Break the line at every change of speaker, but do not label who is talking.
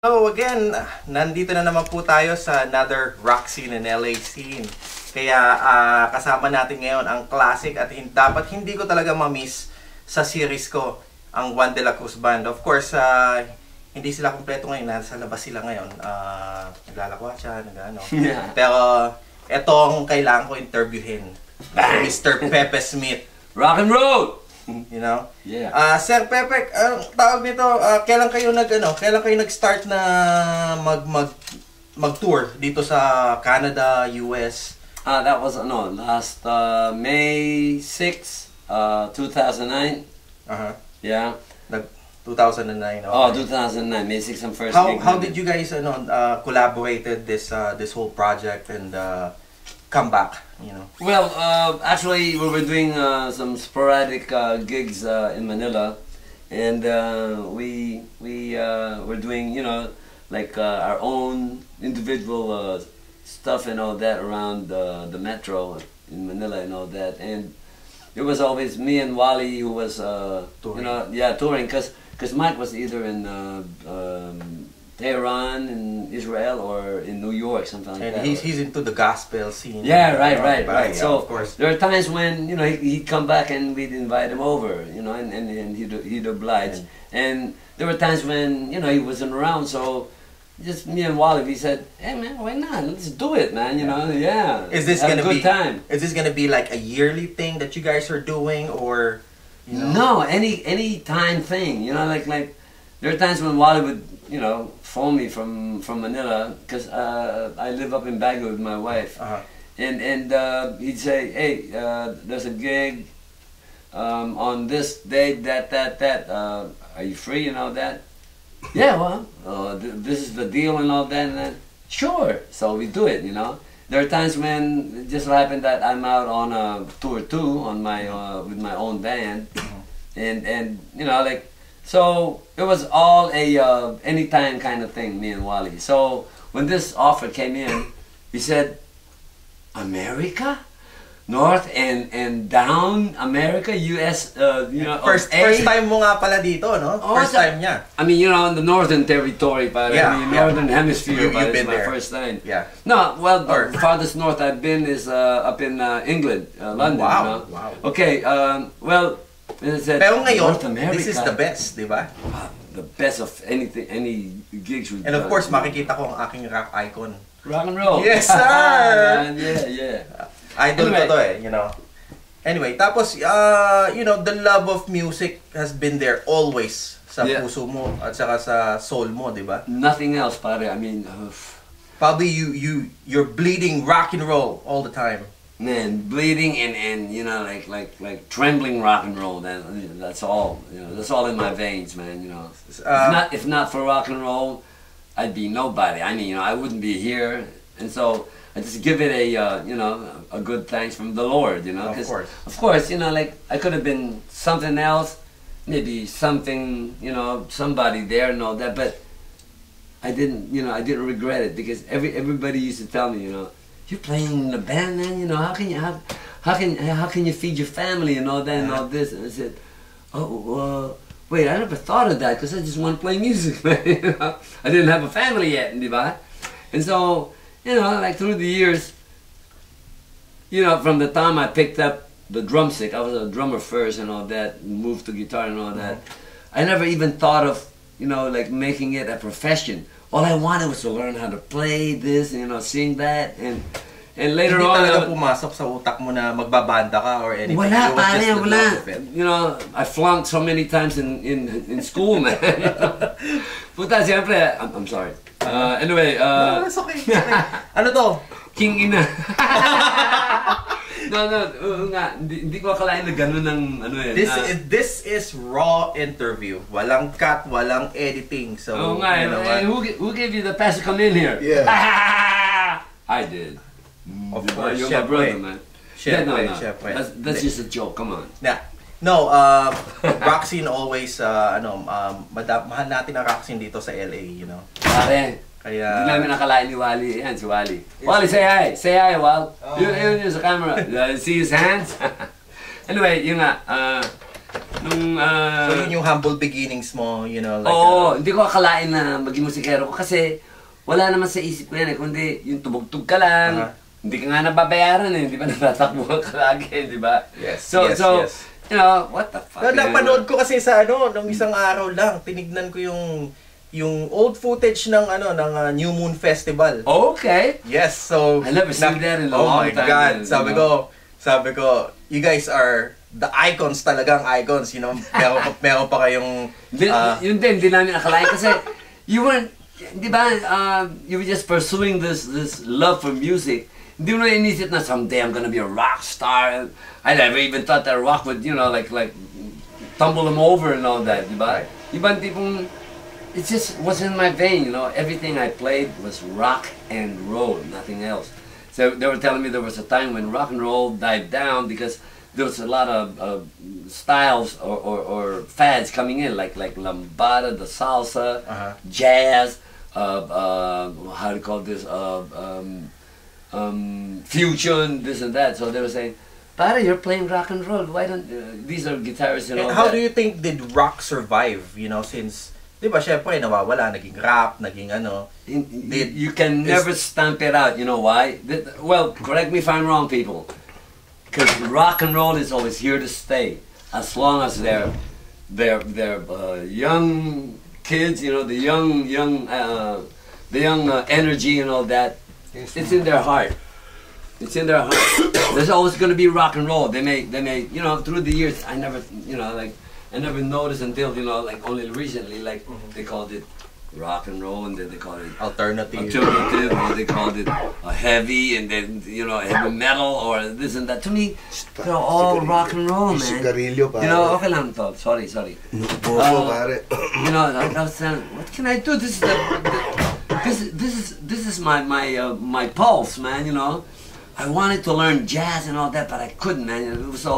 Hello again, nandito na naman po tayo sa another rock scene and LA scene. Kaya kasama natin ngayon ang classic at dapat hindi ko talaga ma-miss sa series ko, ang One de la Cruz Band. Of course, hindi sila kumpleto ngayon, nasa labas sila ngayon. Naglalakwatsa, nag-ano.
Yeah.
Pero etong kailangan ko interviewin, Mr. Pepe Smith.
Rock and roll!
You know?
Yeah.
Sir Pepe, tawag nito, kailan kayo nag-start na mag-tour dito sa Canada, US?
That was last May 6, 2009. Yeah.
2009. Okay.
Oh, 2009, May 6 ang first gig.
How did you guys collaborated this whole project and come back, you know?
Well, actually we were doing some sporadic gigs in Manila, and we were doing, you know, like our own individual stuff and all that around the metro in Manila and all that. And it was always me and Wally who was touring. You know, yeah, touring, because Mike was either in Tehran in Israel or in New York, something like that.
And he's into the gospel scene.
Yeah, right.
Yeah,
So
of course,
there are times when, you know, he'd come back and we'd invite him over, you know, and he'd oblige. And there were times when, you know, he wasn't around, so just me and Wally, we said, hey man, why not? Let's do it, man, you know, yeah.
Is this
have
gonna
a good
be
time.
Is this gonna be like a yearly thing that you guys are doing, or you know?
No, any time thing, you know, like there are times when Wally would, you know, phone me from Manila, because I live up in Baguio with my wife, and he'd say, hey, there's a gig on this date, that, are you free and all that? Yeah, well, this is the deal and all that, and then, sure, so we do it, you know. There are times when it just happened that I'm out on a tour too, on my with my own band, and you know, like, so it was all a anytime kind of thing, me and Wally. So when this offer came in, we said, America? North and down America, US, you know,
First time mo nga pala dito, no? First time niya.
I mean, you know, in the northern territory, but
yeah,
I mean, northern hemisphere, but
you've
it's
been
my
there.
first time.
Yeah.
No, well, the farthest north I've been is up in England, London.
Wow,
You know?
wow.
Okay, well, as I said,
Pero ngayon,
North America,
this is the best, di ba?
the best of anything, any gigs we've
And of
done.
course, makikita ko ang aking rock icon.
Rock and roll.
Yes, sir!
Yeah.
Idol
Anyway.
ko to eh, you know. Anyway, tapos, you know, the love of music has been there always sa puso mo at saka sa soul mo, di ba?
Nothing else, pare. I mean,
Probably you're bleeding rock and roll all the time.
man, bleeding and you know, like trembling rock and roll. That's all. You know, that's all in my veins, man. You know, if not for rock and roll, I'd be nobody. I mean, you know, I wouldn't be here. And so I just give it a you know, a good thanks from the Lord. You know, of course, you know, like I could have been something else, maybe something, you know, somebody there and all that, but I didn't. You know, I didn't regret it, because everybody used to tell me, you know, you're playing in a band, man. You know, how can you feed your family and all that and all this? And I said, oh, wait, I never thought of that, because I just want to play music, man. You know? I didn't have a family yet, diba? And so, you know, like through the years, you know, from the time I picked up the drumstick, I was a drummer first and all that, moved to guitar and all that. I never even thought of, you know, like making it a profession. All I wanted was to learn how to play this, you know, sing that, and later
Hindi
on.
Hindi talaga pumasok sa utak mo na magbabanda ka or anything.
Wala, pare, wala. You know, I flunked so many times in school, man. Puta, siyempre, I'm sorry. Anyway,
no, it's okay. Ano to?
King ina. No, nga, hindi ko akalain na gano'n ng ano eh.
This is raw interview. Walang cut, walang editing. So,
nga,
you know what?
Who gave you the pass to come in here?
Yeah.
I did.
Of course,
you're my brother, man. No. That's just a joke. Come on.
Yeah. No, rock scene always, mahal natin ang rock scene dito sa LA, you know.
Pare,
kaya...
Hindi namin nakalain ni Wally. Yan, si Wally. Wally, say hi. Say hi, Wal. Yun sa camera. See his hands? Anyway, yun nga.
So yun yung humble beginnings mo, you know, like...
hindi ko akalain na maging musikero ko kasi wala naman sa isip ko yan kundi yung tumugtog ka lang, hindi ka nga nababayaran hindi ba natatakbuhan ka lagi, di ba?
Yes,
so,
yes.
You know, what the fuck?
Napanood ko kasi sa nung isang araw lang, tinignan ko yung old footage ng ng New Moon Festival.
Okay.
Yes, so
I never seen that in a long time.
Oh my God, sabi ko, you guys are the icons, talagang icons, you know. Meron pa kayong
yun din, hindi namin akalain kasi you weren't, di ba, you were just pursuing this love for music. Hindi mo na inisip na someday I'm gonna be a rock star. I never even thought that rock would, you know, like tumble them over and all that, di ba? Ibang tipong, it just wasn't in my vein, you know. Everything I played was rock and roll, nothing else. So they were telling me there was a time when rock and roll died down because there was a lot of styles or fads coming in, like lambada, the salsa, jazz, how do you call this, fusion, this and that. So they were saying, "Pare, you're playing rock and roll. Why don't these are guitarists and all
how
that."
do you think did rock survive? You know, since di ba, syempre, nawawala, naging rap, naging
You can never stamp it out, you know why? Well, correct me if I'm wrong, people. Because rock and roll is always here to stay. As long as they're young kids, you know, the young energy and all that, it's in their heart. It's in their heart. There's always going to be rock and roll. They may, you know, through the years, I never, you know, like, I never noticed until, you know, like only recently, like they called it rock and roll, and then they called it
alternative,
or they called it heavy, and then, you know, heavy metal, or this and that. To me, they're all rock and roll, man. You know, okay lang to. Sorry. You know, I was saying, what can I do? This is my pulse, man. You know, I wanted to learn jazz and all that, but I couldn't, man. It was so